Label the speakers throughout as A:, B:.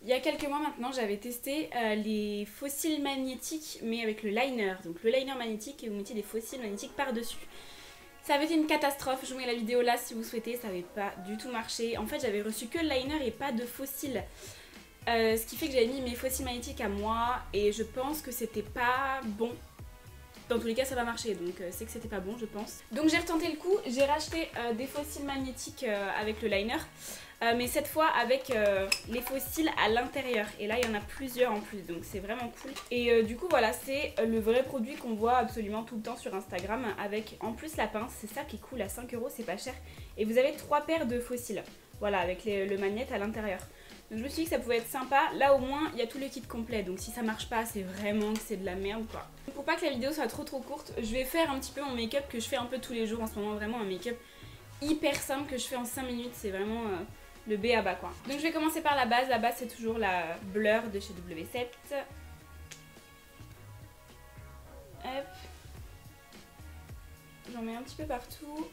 A: Il y a quelques mois maintenant, j'avais testé les fossiles magnétiques, mais avec le liner. Donc le liner magnétique, et vous mettiez des fossiles magnétiques par-dessus. Ça avait été une catastrophe, je vous mets la vidéo là si vous souhaitez, ça n'avait pas du tout marché. En fait, j'avais reçu que le liner et pas de fossiles. Ce qui fait que j'avais mis mes fossiles magnétiques à moi, et je pense que c'était pas bon. Dans tous les cas, ça va marcher, donc c'est que c'était pas bon, je pense. Donc j'ai retenté le coup, j'ai racheté des fossiles magnétiques avec le liner. Mais cette fois avec les fossiles à l'intérieur. Et là il y en a plusieurs en plus, donc c'est vraiment cool. Et du coup voilà, c'est le vrai produit qu'on voit absolument tout le temps sur Instagram. Avec en plus la pince, c'est ça qui est cool, à 5 €, c'est pas cher. Et vous avez 3 paires de fossiles, voilà, avec le magnète à l'intérieur. Donc je me suis dit que ça pouvait être sympa. Là au moins il y a tout le kit complet, donc si ça marche pas c'est vraiment que c'est de la merde quoi. Pour pas que la vidéo soit trop courte, je vais faire un petit peu mon make-up que je fais un peu tous les jours en ce moment. Vraiment un make-up hyper simple que je fais en 5 minutes, c'est vraiment... le B à bas quoi. Donc je vais commencer par la base. La base c'est toujours la Blur de chez W7. Hop. J'en mets un petit peu partout.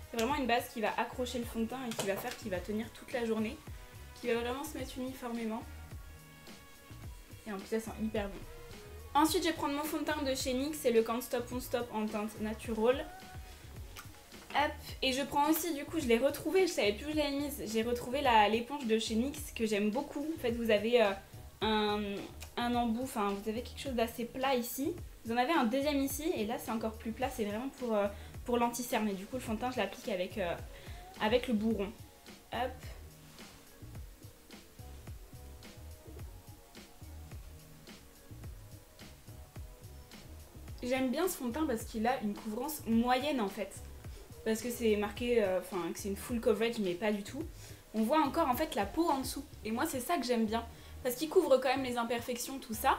A: C'est vraiment une base qui va accrocher le fond de teint et qui va faire qu'il va tenir toute la journée. Qui va vraiment se mettre uniformément. Et en plus ça sent hyper bon. Ensuite je vais prendre mon fond de teint de chez NYX. C'est le Can't Stop Won't Stop en teinte Natural. Hop. Et je prends aussi, du coup je l'ai retrouvé, je savais plus où je l'avais mise, j'ai retrouvé l'éponge de chez NYX que j'aime beaucoup. En fait vous avez un embout, enfin vous avez quelque chose d'assez plat ici, vous en avez un deuxième ici et là c'est encore plus plat, c'est vraiment pour l'anti-cerne. Et du coup le fond de teint je l'applique avec le bourron. Hop. J'aime bien ce fond de teint parce qu'il a une couvrance moyenne en fait. Parce que c'est marqué, que c'est une full coverage, mais pas du tout. On voit encore en fait la peau en dessous. Et moi c'est ça que j'aime bien. Parce qu'il couvre quand même les imperfections, tout ça.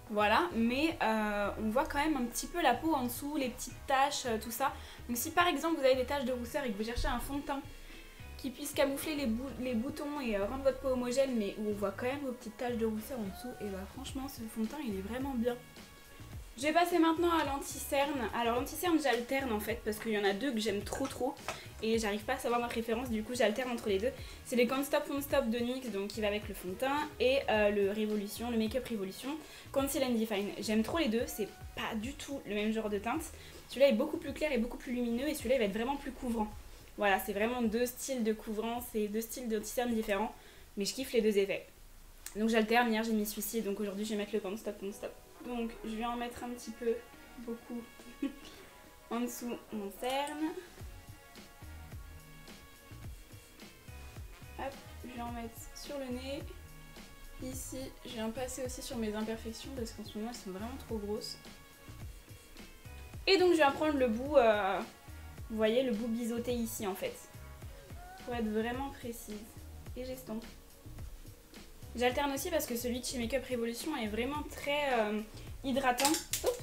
A: Voilà, mais on voit quand même un petit peu la peau en dessous, les petites taches, tout ça. Donc si par exemple vous avez des taches de rousseur et que vous cherchez un fond de teint qui puisse camoufler les boutons et rendre votre peau homogène, mais où on voit quand même vos petites taches de rousseur en dessous, et bah franchement ce fond de teint il est vraiment bien. Je vais passer maintenant à l'anti-cerne. Alors l'anti-cerne j'alterne en fait parce qu'il y en a deux que j'aime trop et j'arrive pas à savoir ma préférence, du coup j'alterne entre les deux. C'est les Can't Stop Won't Stop de NYX, donc qui va avec le fond de teint, et le Révolution, le Make-up Révolution Conceal and Define. J'aime trop les deux, c'est pas du tout le même genre de teinte. Celui-là est beaucoup plus clair et beaucoup plus lumineux, et celui-là il va être vraiment plus couvrant. Voilà, c'est vraiment deux styles de couvrance et deux styles d'anti-cerne différents, mais je kiffe les deux effets. Donc j'alterne, hier j'ai mis celui-ci, donc aujourd'hui je vais mettre le Can't Stop Won't Stop. Donc je vais en mettre un petit peu, beaucoup, en dessous mon cerne. Hop, je vais en mettre sur le nez. Ici, je vais en passer aussi sur mes imperfections parce qu'en ce moment elles sont vraiment trop grosses. Et donc je vais en prendre le bout, vous voyez, le bout biseauté ici en fait. Pour être vraiment précise. Et j'estompe. J'alterne aussi parce que celui de chez Make-up Révolution est vraiment très hydratant. Oups.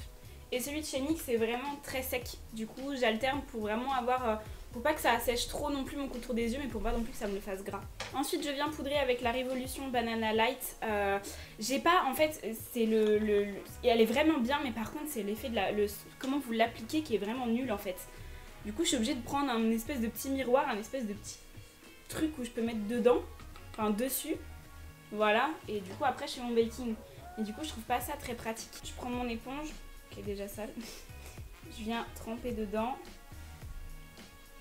A: Et celui de chez NYX est vraiment très sec. Du coup j'alterne pour vraiment avoir... pour pas que ça assèche trop non plus mon contour des yeux, mais pour pas non plus que ça me le fasse gras. Ensuite je viens poudrer avec la Révolution Banana Light. J'ai pas... En fait, c'est et elle est vraiment bien, mais par contre c'est l'effet de comment vous l'appliquez qui est vraiment nul en fait. Du coup je suis obligée de prendre un espèce de petit miroir, un espèce de petit truc où je peux mettre dedans, enfin dessus. Voilà, et du coup après je fais mon baking. Et du coup je trouve pas ça très pratique. Je prends mon éponge, qui est déjà sale. Je viens tremper dedans.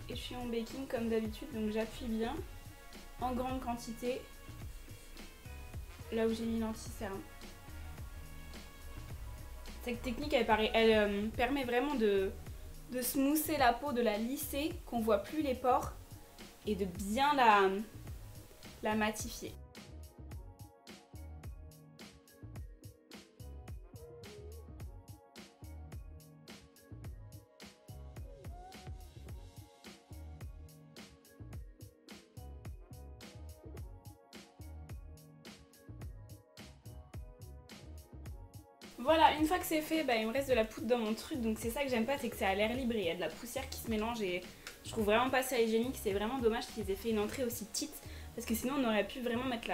A: Et je fais mon baking comme d'habitude, donc j'appuie bien, en grande quantité, là où j'ai mis l'anti-cerne. Cette technique elle permet vraiment de smoother la peau, de la lisser, qu'on voit plus les pores, et de bien la matifier. Voilà, une fois que c'est fait, il me reste de la poudre dans mon truc, donc c'est ça que j'aime pas, c'est que c'est à l'air libre et il y a de la poussière qui se mélange et je trouve vraiment pas ça hygiénique. C'est vraiment dommage qu'ils aient fait une entrée aussi petite parce que sinon on aurait pu vraiment mettre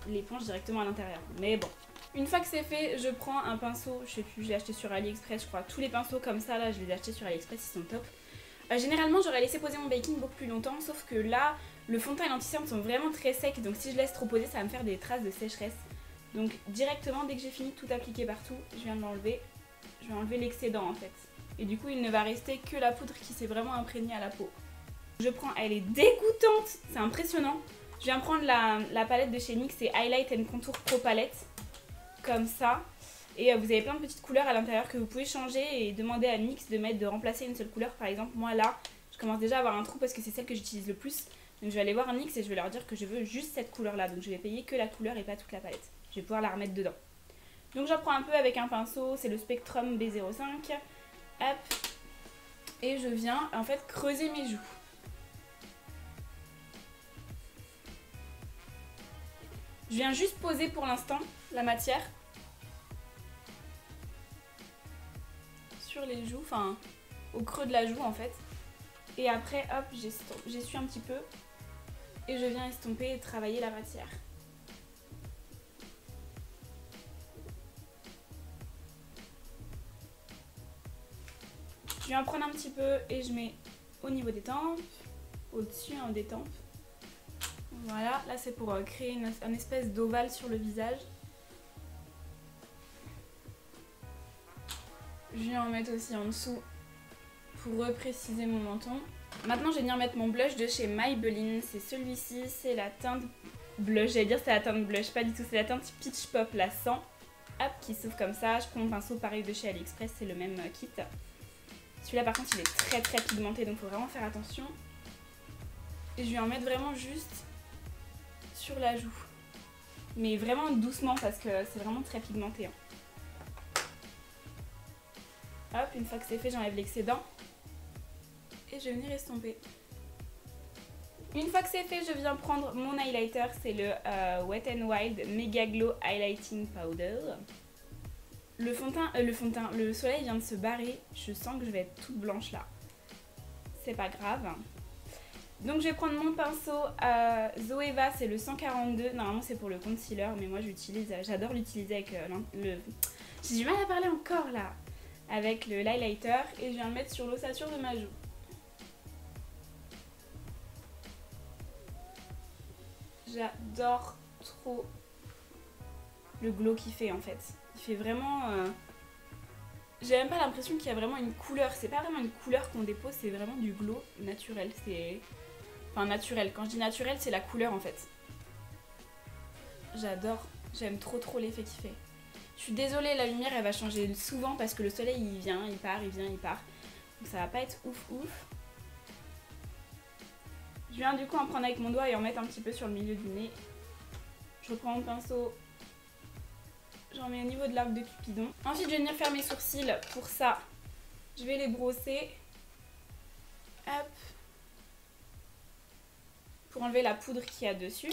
A: l'éponge directement à l'intérieur. Mais bon, Une fois que c'est fait, je prends un pinceau, je sais plus, j'ai acheté sur AliExpress je crois. Tous les pinceaux comme ça là, je les ai achetés sur AliExpress, ils sont top. Généralement j'aurais laissé poser mon baking beaucoup plus longtemps, sauf que là, le fond de teint et l'anti-cerne sont vraiment très secs, donc si je laisse trop poser, ça va me faire des traces de sécheresse. Donc directement, dès que j'ai fini de tout appliquer partout, je viens de l'enlever. Je vais enlever l'excédent en fait. Et du coup, il ne va rester que la poudre qui s'est vraiment imprégnée à la peau. Je prends, elle est dégoûtante, c'est impressionnant. Je viens prendre la palette de chez NYX, c'est Highlight and Contour Pro Palette. Comme ça. Et vous avez plein de petites couleurs à l'intérieur que vous pouvez changer et demander à NYX de remplacer une seule couleur. Par exemple, moi là, je commence déjà à avoir un trou parce que c'est celle que j'utilise le plus. Donc je vais aller voir NYX et je vais leur dire que je veux juste cette couleur là. Donc je vais payer que la couleur et pas toute la palette. Je vais pouvoir la remettre dedans. Donc j'en prends un peu avec un pinceau, c'est le Spectrum B05. Hop. Et je viens en fait creuser mes joues. Je viens juste poser pour l'instant la matière sur les joues, enfin au creux de la joue en fait. Et après hop, j'essuie un petit peu et je viens estomper et travailler la matière. Je viens en prendre un petit peu et je mets au niveau des tempes, au-dessus hein, des tempes. Voilà, là c'est pour créer un espèce d'ovale sur le visage. Je viens en mettre aussi en dessous pour repréciser mon menton. Maintenant je vais venir mettre mon blush de chez Maybelline. C'est celui-ci, c'est la teinte blush. J'allais dire c'est la teinte blush, pas du tout. C'est la teinte Peach Pop, la 100. Hop, qui s'ouvre comme ça. Je prends mon pinceau pareil de chez AliExpress, c'est le même kit. Celui-là par contre il est très très pigmenté donc il faut vraiment faire attention. Et je vais en mettre vraiment juste sur la joue. Mais vraiment doucement parce que c'est vraiment très pigmenté. Hein. Hop, une fois que c'est fait, j'enlève l'excédent. Et je vais venir estomper. Une fois que c'est fait, je viens prendre mon highlighter. C'est le Wet n Wild Mega Glow Highlighting Powder. Le soleil vient de se barrer. Je sens que je vais être toute blanche là. C'est pas grave. Donc je vais prendre mon pinceau Zoeva, c'est le 142. Normalement c'est pour le concealer, mais moi j'adore l'utiliser avec le... J'ai du mal à parler encore là. Avec le highlighter et je viens le mettre sur l'ossature de ma joue. J'adore trop le glow qu'il fait en fait. Il fait vraiment... J'ai même pas l'impression qu'il y a vraiment une couleur. C'est pas vraiment une couleur qu'on dépose, c'est vraiment du glow naturel. C'est... Enfin naturel, quand je dis naturel c'est la couleur en fait. J'adore, j'aime trop l'effet qu'il fait. Je suis désolée, la lumière elle va changer souvent parce que le soleil il vient, il part, il vient, il part. Donc ça va pas être ouf. Je viens du coup en prendre avec mon doigt et en mettre un petit peu sur le milieu du nez. Je reprends mon pinceau, j'en mets au niveau de l'arc de Cupidon. Ensuite je vais venir faire mes sourcils, pour ça je vais les brosser. Hop. Pour enlever la poudre qu'il y a dessus.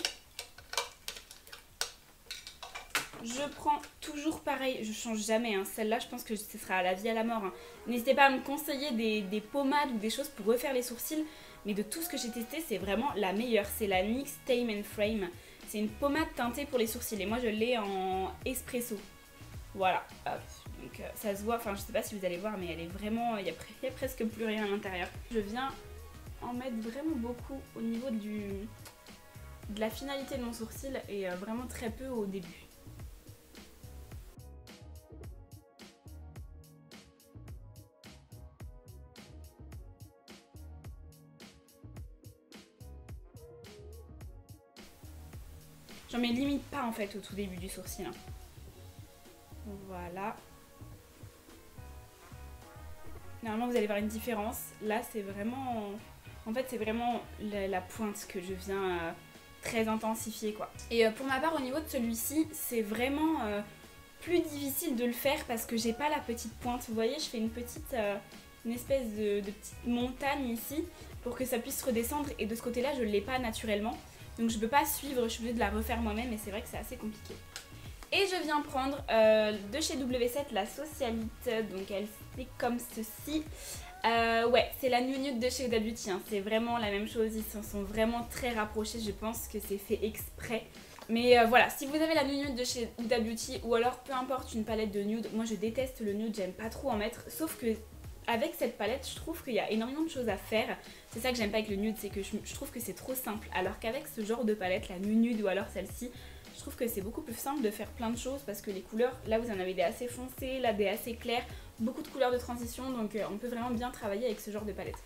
A: Je prends toujours pareil, je change jamais, hein. Celle-là je pense que ce sera à la vie à la mort. Hein. N'hésitez pas à me conseiller des pommades ou des choses pour refaire les sourcils. Mais de tout ce que j'ai testé, c'est vraiment la meilleure. C'est la NYX Tame and Frame. C'est une pommade teintée pour les sourcils et moi je l'ai en espresso. Voilà, hop. Donc ça se voit, enfin je sais pas si vous allez voir mais elle est vraiment, il y a presque plus rien à l'intérieur. Je viens en mettre vraiment beaucoup au niveau de la finalité de mon sourcil et vraiment très peu au début. J'en mets limite pas en fait au tout début du sourcil. Hein. Voilà. Normalement vous allez voir une différence. Là c'est vraiment... En fait c'est vraiment la pointe que je viens très intensifier quoi. Et pour ma part au niveau de celui-ci c'est vraiment plus difficile de le faire parce que j'ai pas la petite pointe. Vous voyez je fais une espèce de petite montagne ici pour que ça puisse redescendre et de ce côté là je l'ai pas naturellement. Donc je peux pas suivre, je suis obligée de la refaire moi-même et c'est vrai que c'est assez compliqué. Et je viens prendre de chez W7 la Socialite, donc elle c'est comme ceci. Ouais, c'est la gnognotte de chez Huda Beauty, hein. C'est vraiment la même chose, ils s'en sont vraiment très rapprochés, je pense que c'est fait exprès. Mais voilà, si vous avez la nude de chez Huda Beauty ou alors peu importe une palette de nude, moi je déteste le nude, j'aime pas trop en mettre, sauf que avec cette palette je trouve qu'il y a énormément de choses à faire. C'est ça que j'aime pas avec le nude, c'est que je trouve que c'est trop simple, alors qu'avec ce genre de palette, la nude ou alors celle-ci, je trouve que c'est beaucoup plus simple de faire plein de choses parce que les couleurs, là vous en avez des assez foncées, là des assez claires, beaucoup de couleurs de transition, donc on peut vraiment bien travailler avec ce genre de palette.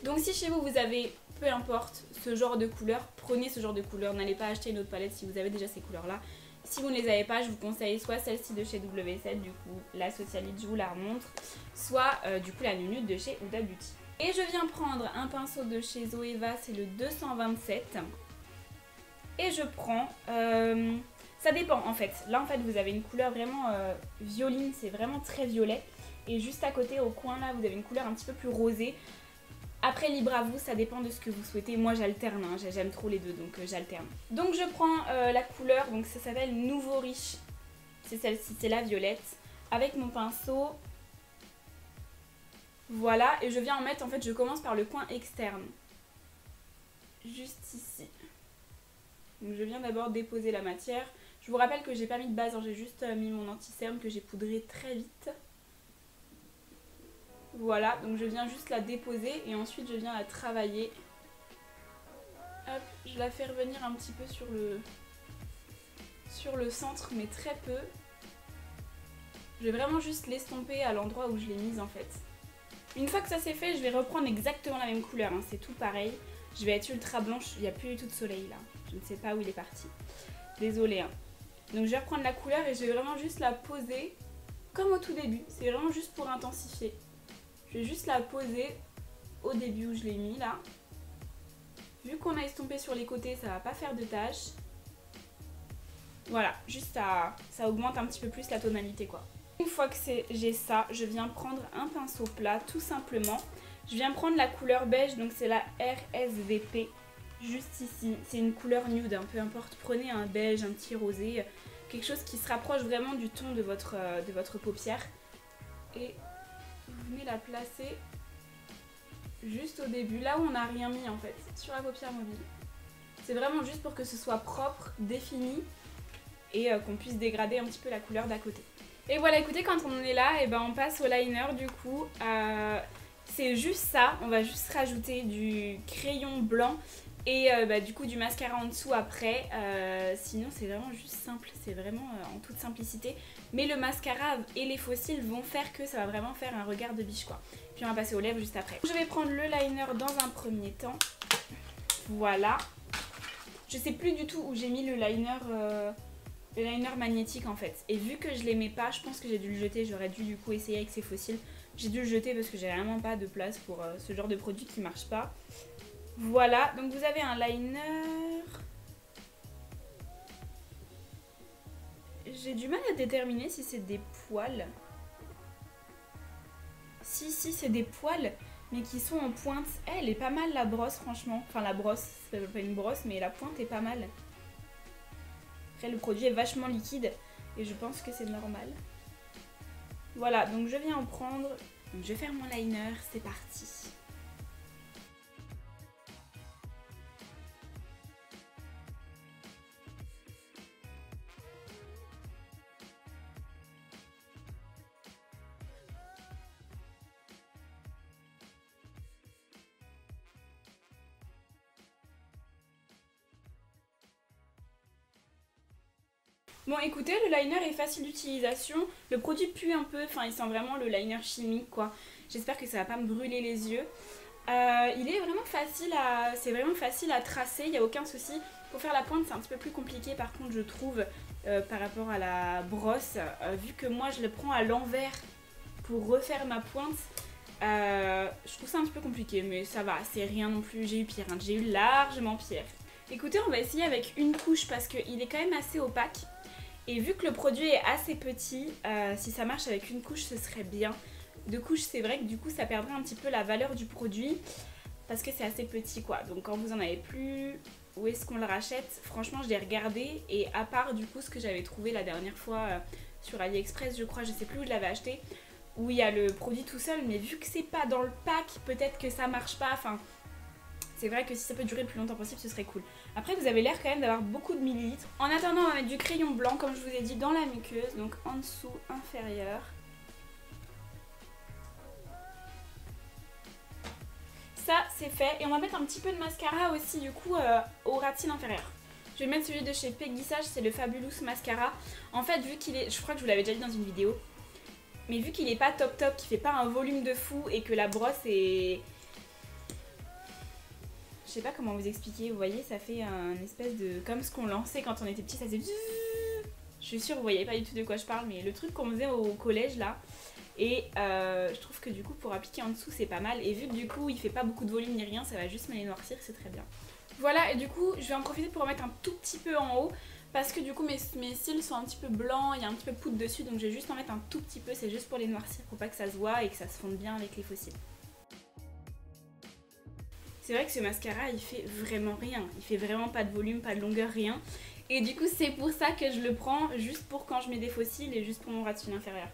A: Donc si chez vous, vous avez, peu importe, ce genre de couleur, prenez ce genre de couleur, n'allez pas acheter une autre palette si vous avez déjà ces couleurs-là. Si vous ne les avez pas, je vous conseille soit celle-ci de chez W7, du coup la Socialite, je vous la remontre, soit du coup la nude de chez Huda Beauty. Et je viens prendre un pinceau de chez Zoeva, c'est le 227. Et je prends, ça dépend en fait, là en fait vous avez une couleur vraiment violine, c'est vraiment très violet. Et juste à côté au coin là vous avez une couleur un petit peu plus rosée. Après libre à vous, ça dépend de ce que vous souhaitez, moi j'alterne, hein. J'aime trop les deux donc j'alterne. Donc je prends la couleur, donc ça s'appelle Nouveau Riche, c'est celle-ci, c'est la violette, avec mon pinceau. Voilà, et je viens en mettre, en fait je commence par le coin externe, juste ici. Donc je viens d'abord déposer la matière. Je vous rappelle que j'ai pas mis de base, hein, j'ai juste mis mon anti-cerne que j'ai poudré très vite. Voilà, donc je viens juste la déposer et ensuite je viens la travailler. Hop, je la fais revenir un petit peu sur le centre, mais très peu. Je vais vraiment juste l'estomper à l'endroit où je l'ai mise en fait. Une fois que ça c'est fait, je vais reprendre exactement la même couleur, hein, c'est tout pareil. Je vais être ultra blanche, il n'y a plus du tout de soleil là. Je ne sais pas où il est parti. Désolée. Hein. Donc je vais reprendre la couleur et je vais vraiment juste la poser comme au tout début. C'est vraiment juste pour intensifier. Je vais juste la poser au début où je l'ai mis là. Vu qu'on a estompé sur les côtés, ça va pas faire de taches. Voilà, juste ça augmente un petit peu plus la tonalité quoi. Une fois que j'ai ça, je viens prendre un pinceau plat tout simplement. Je viens prendre la couleur beige, donc c'est la RSVP. Juste ici, c'est une couleur nude, hein, peu importe, prenez un beige, un petit rosé, quelque chose qui se rapproche vraiment du ton de votre paupière. Et vous venez la placer juste au début, là où on n'a rien mis en fait, sur la paupière mobile. C'est vraiment juste pour que ce soit propre, défini et qu'on puisse dégrader un petit peu la couleur d'à côté. Et voilà, écoutez, quand on en est là, et ben on passe au liner du coup. C'est juste ça, on va juste rajouter du crayon blanc et du coup du mascara en dessous après. Sinon c'est vraiment juste simple, c'est vraiment en toute simplicité. Mais le mascara et les faux cils vont faire que ça va vraiment faire un regard de biche quoi. Puis on va passer aux lèvres juste après. Je vais prendre le liner dans un premier temps. Voilà. Je sais plus du tout où j'ai mis le liner magnétique en fait. Et vu que je l'aimais pas, je pense que j'ai dû le jeter. J'aurais dû du coup essayer avec ces faux cils. J'ai dû le jeter parce que j'ai vraiment pas de place pour ce genre de produit qui marche pas. Voilà, donc vous avez un liner. J'ai du mal à déterminer si c'est des poils. Si, c'est des poils, mais qui sont en pointe. Elle est pas mal la brosse franchement. Enfin la brosse, c'est pas une brosse, mais la pointe est pas mal. Après le produit est vachement liquide et je pense que c'est normal. Voilà, donc je viens en prendre. Donc je vais faire mon liner, c'est parti. Bon écoutez, le liner est facile d'utilisation, le produit pue un peu, enfin il sent vraiment le liner chimique quoi. J'espère que ça va pas me brûler les yeux. Il est vraiment facile c'est vraiment facile à tracer, il n'y a aucun souci. Pour faire la pointe c'est un petit peu plus compliqué par contre je trouve par rapport à la brosse. Vu que moi je le prends à l'envers pour refaire ma pointe, je trouve ça un petit peu compliqué mais ça va, c'est rien non plus, j'ai eu pire, hein. J'ai eu largement pire. Écoutez, on va essayer avec une couche parce qu'il est quand même assez opaque. Et vu que le produit est assez petit, si ça marche avec une couche, ce serait bien. Deux couches, c'est vrai que du coup, ça perdrait un petit peu la valeur du produit parce que c'est assez petit, quoi. Donc quand vous en avez plus, où est-ce qu'on le rachète? Franchement, je l'ai regardé et à part du coup ce que j'avais trouvé la dernière fois sur AliExpress, je crois, je sais plus où je l'avais acheté, où il y a le produit tout seul, mais vu que c'est pas dans le pack, peut-être que ça marche pas. Enfin, C'est vrai que si ça peut durer le plus longtemps possible, ce serait cool. Après, vous avez l'air quand même d'avoir beaucoup de millilitres. En attendant, on va mettre du crayon blanc, comme je vous ai dit, dans la muqueuse. Donc en dessous, inférieur. Ça, c'est fait. Et on va mettre un petit peu de mascara aussi, du coup, aux racines inférieures. Je vais mettre celui de chez Peggy Sage, c'est le Fabulous Mascara. En fait, vu qu'il est... Je crois que je vous l'avais déjà dit dans une vidéo. Mais vu qu'il est pas top top, qu'il fait pas un volume de fou et que la brosse est... Je sais pas comment vous expliquer, vous voyez, ça fait un espèce de... Comme ce qu'on lançait quand on était petit, ça faisait... Je suis sûre, vous voyez pas du tout de quoi je parle, mais le truc qu'on faisait au collège, là. Et je trouve que du coup, pour appliquer en dessous, c'est pas mal. Et vu que du coup, il fait pas beaucoup de volume ni rien, ça va juste me les noircir, c'est très bien. Voilà, et du coup, je vais en profiter pour en mettre un tout petit peu en haut. Parce que du coup, mes cils sont un petit peu blancs, il y a un petit peu de poudre dessus. Donc je vais juste en mettre un tout petit peu, c'est juste pour les noircir, pour pas que ça se voit et que ça se fonde bien avec les faux cils. C'est vrai que ce mascara, il fait vraiment rien. Il fait vraiment pas de volume, pas de longueur, rien. Et du coup, c'est pour ça que je le prends, juste pour quand je mets des faux cils et juste pour mon ras de cils inférieur.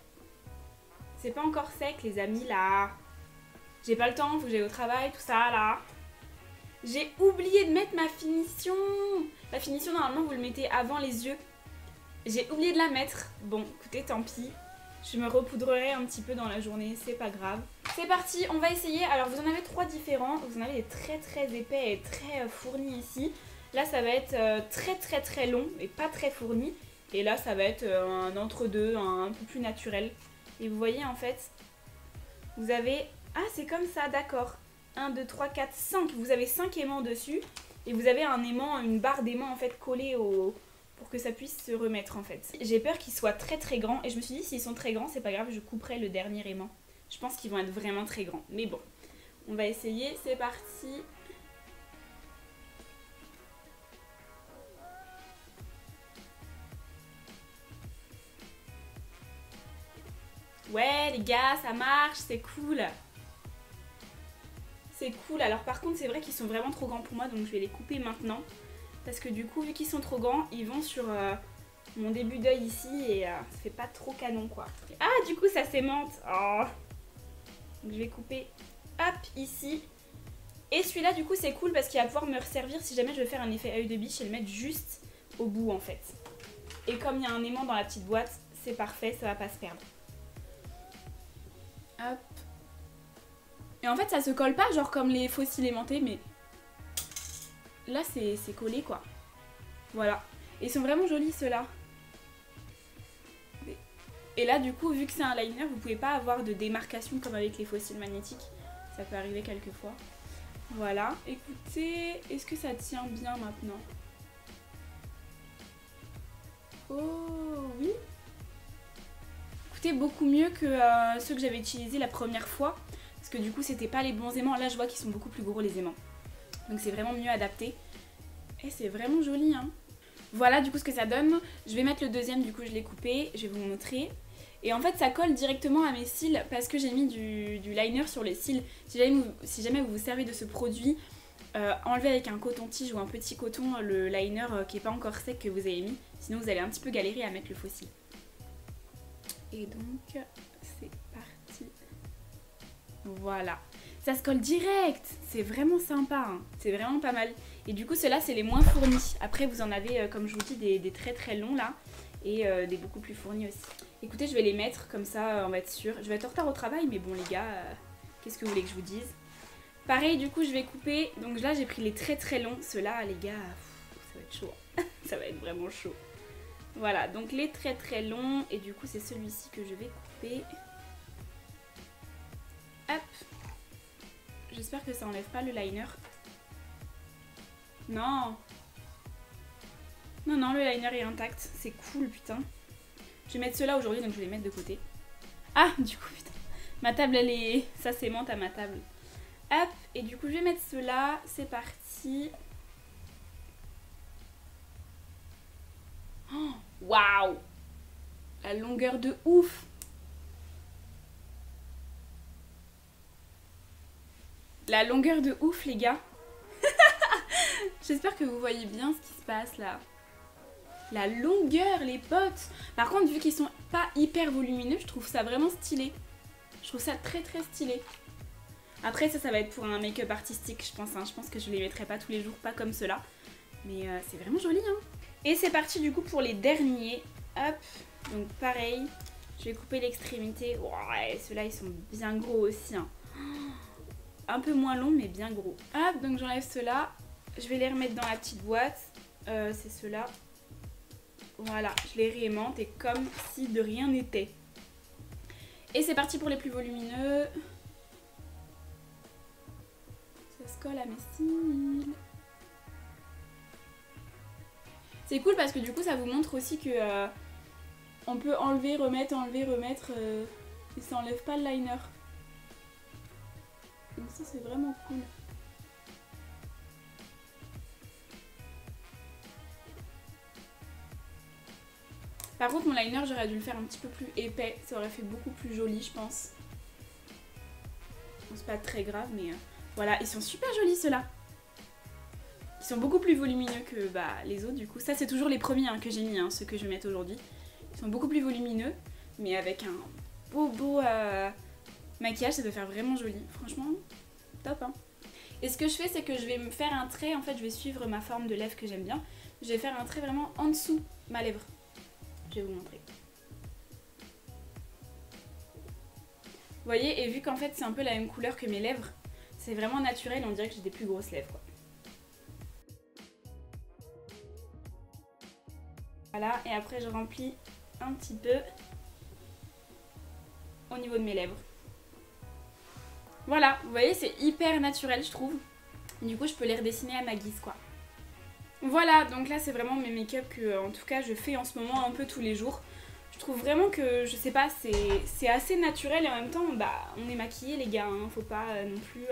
A: C'est pas encore sec, les amis, là. J'ai pas le temps, faut que j'aille au travail, tout ça, là. J'ai oublié de mettre ma finition. La finition, normalement, vous le mettez avant les yeux. J'ai oublié de la mettre. Bon, écoutez, tant pis. Je me repoudrerai un petit peu dans la journée, c'est pas grave. C'est parti, on va essayer. Alors, vous en avez 3 différents. Vous en avez des très très épais et très fournis ici. Là, ça va être très long et pas très fourni. Et là, ça va être un entre-deux, un peu plus naturel. Et vous voyez, en fait, vous avez... Ah, c'est comme ça, d'accord. 1, 2, 3, 4, 5. Vous avez 5 aimants dessus. Et vous avez un aimant, une barre d'aimant, en fait, collée au... pour que ça puisse se remettre, en fait. J'ai peur qu'ils soient très très grands. Et je me suis dit, s'ils sont très grands, c'est pas grave, je couperai le dernier aimant. Je pense qu'ils vont être vraiment très grands. Mais bon, on va essayer. C'est parti. Ouais, les gars, ça marche, c'est cool. C'est cool. Alors par contre, c'est vrai qu'ils sont vraiment trop grands pour moi, donc je vais les couper maintenant. Parce que du coup, vu qu'ils sont trop grands, ils vont sur mon début d'œil ici et ça fait pas trop canon, quoi. Ah, du coup, ça s'aimante. Oh. Donc je vais couper, hop, ici. Et celui-là, du coup, c'est cool parce qu'il va pouvoir me resservir si jamais je veux faire un effet œil de biche et le mettre juste au bout, en fait. Et comme il y a un aimant dans la petite boîte, c'est parfait, ça va pas se perdre. Hop. Et en fait, ça se colle pas, genre comme les faux cils aimantés, mais là, c'est collé, quoi. Voilà. Et ils sont vraiment jolis, ceux-là. Et là, du coup, vu que c'est un liner, vous pouvez pas avoir de démarcation comme avec les faux cils magnétiques. Ça peut arriver quelquefois. Voilà. Écoutez, est-ce que ça tient bien maintenant? Oh, oui. Écoutez, beaucoup mieux que ceux que j'avais utilisés la première fois. Parce que du coup, c'était pas les bons aimants. Là, je vois qu'ils sont beaucoup plus gros, les aimants. Donc c'est vraiment mieux adapté. Et c'est vraiment joli, hein. Voilà du coup ce que ça donne. Je vais mettre le deuxième, du coup je l'ai coupé. Je vais vous montrer. Et en fait ça colle directement à mes cils parce que j'ai mis du liner sur les cils. Si jamais vous vous servez de ce produit, enlevez avec un coton-tige ou un petit coton le liner qui n'est pas encore sec que vous avez mis. Sinon vous allez un petit peu galérer à mettre le faux cil. Et donc c'est parti. Voilà. Ça se colle direct, c'est vraiment sympa, hein. C'est vraiment pas mal. Et du coup ceux-là c'est les moins fournis. Après vous en avez comme je vous dis des très très longs là et des beaucoup plus fournis aussi. Écoutez, je vais les mettre comme ça, on va être sûr. Je vais être en retard au travail mais bon les gars, qu'est-ce que vous voulez que je vous dise? Pareil du coup je vais couper, donc là j'ai pris les très très longs. Ceux-là les gars, ça va être chaud, ça va être vraiment chaud. Voilà, donc les très très longs et du coup c'est celui-ci que je vais couper. Hop. J'espère que ça enlève pas le liner. Non. Non, non, le liner est intact. C'est cool, putain. Je vais mettre ceux-là aujourd'hui, donc je vais les mettre de côté. Ah, du coup, putain. Ma table, elle est... Ça s'aimante à ma table. Hop, et du coup, je vais mettre ceux-là. C'est parti. Oh, waouh. La longueur de ouf. La longueur de ouf, les gars. J'espère que vous voyez bien ce qui se passe là. La longueur, les potes. Par contre, vu qu'ils sont pas hyper volumineux, je trouve ça vraiment stylé. Je trouve ça très très stylé. Après ça va être pour un make-up artistique je pense, hein. Je pense que je les mettrai pas tous les jours, pas comme cela. Mais c'est vraiment joli hein. Et c'est parti du coup pour les derniers. Hop, donc pareil, je vais couper l'extrémité. Ouais, ceux-là ils sont bien gros aussi hein. Un peu moins long mais bien gros. Hop, donc j'enlève ceux-là. Je vais les remettre dans la petite boîte. C'est ceux-là. Voilà, je les réaimante et comme si de rien n'était. Et c'est parti pour les plus volumineux. Ça se colle à mes cils. C'est cool parce que du coup ça vous montre aussi que on peut enlever, remettre et ça enlève pas le liner. Donc ça c'est vraiment cool. Par contre mon liner j'aurais dû le faire un petit peu plus épais, ça aurait fait beaucoup plus joli je pense. Bon, c'est pas très grave mais voilà, ils sont super jolis ceux-là. Ils sont beaucoup plus volumineux que les autres du coup. Ça c'est toujours les premiers hein, que j'ai mis, hein, ceux que je vais mettre aujourd'hui. Ils sont beaucoup plus volumineux mais avec un beau maquillage ça peut faire vraiment joli. Franchement top hein. Et ce que je fais c'est que je vais me faire un trait, en fait je vais suivre ma forme de lèvre que j'aime bien. Je vais faire un trait vraiment en dessous ma lèvre. Je vais vous montrer. Vous voyez, et vu qu'en fait c'est un peu la même couleur que mes lèvres, c'est vraiment naturel, on dirait que j'ai des plus grosses lèvres quoi. Voilà, et après je remplis un petit peu au niveau de mes lèvres. Voilà, vous voyez c'est hyper naturel je trouve. Et du coup je peux les redessiner à ma guise quoi. Voilà, donc là c'est vraiment mes make-up que en tout cas je fais en ce moment un peu tous les jours. Je trouve vraiment que, je sais pas, c'est assez naturel et en même temps on est maquillés les gars, hein, faut pas non plus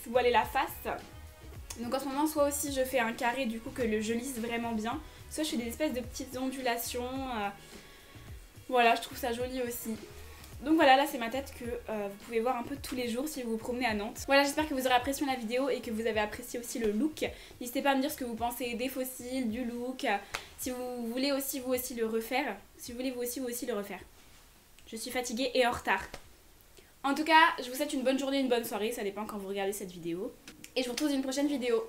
A: se voiler la face. Donc en ce moment soit aussi je fais un carré du coup que je lisse vraiment bien, soit je fais des espèces de petites ondulations. Voilà, je trouve ça joli aussi. Donc voilà, là c'est ma tête que vous pouvez voir un peu tous les jours si vous vous promenez à Nantes. Voilà, j'espère que vous aurez apprécié la vidéo et que vous avez apprécié aussi le look. N'hésitez pas à me dire ce que vous pensez des fossiles, du look, si vous voulez aussi vous aussi le refaire. Si vous voulez vous aussi le refaire. Je suis fatiguée et en retard. En tout cas, je vous souhaite une bonne journée, une bonne soirée, ça dépend quand vous regardez cette vidéo. Et je vous retrouve dans une prochaine vidéo.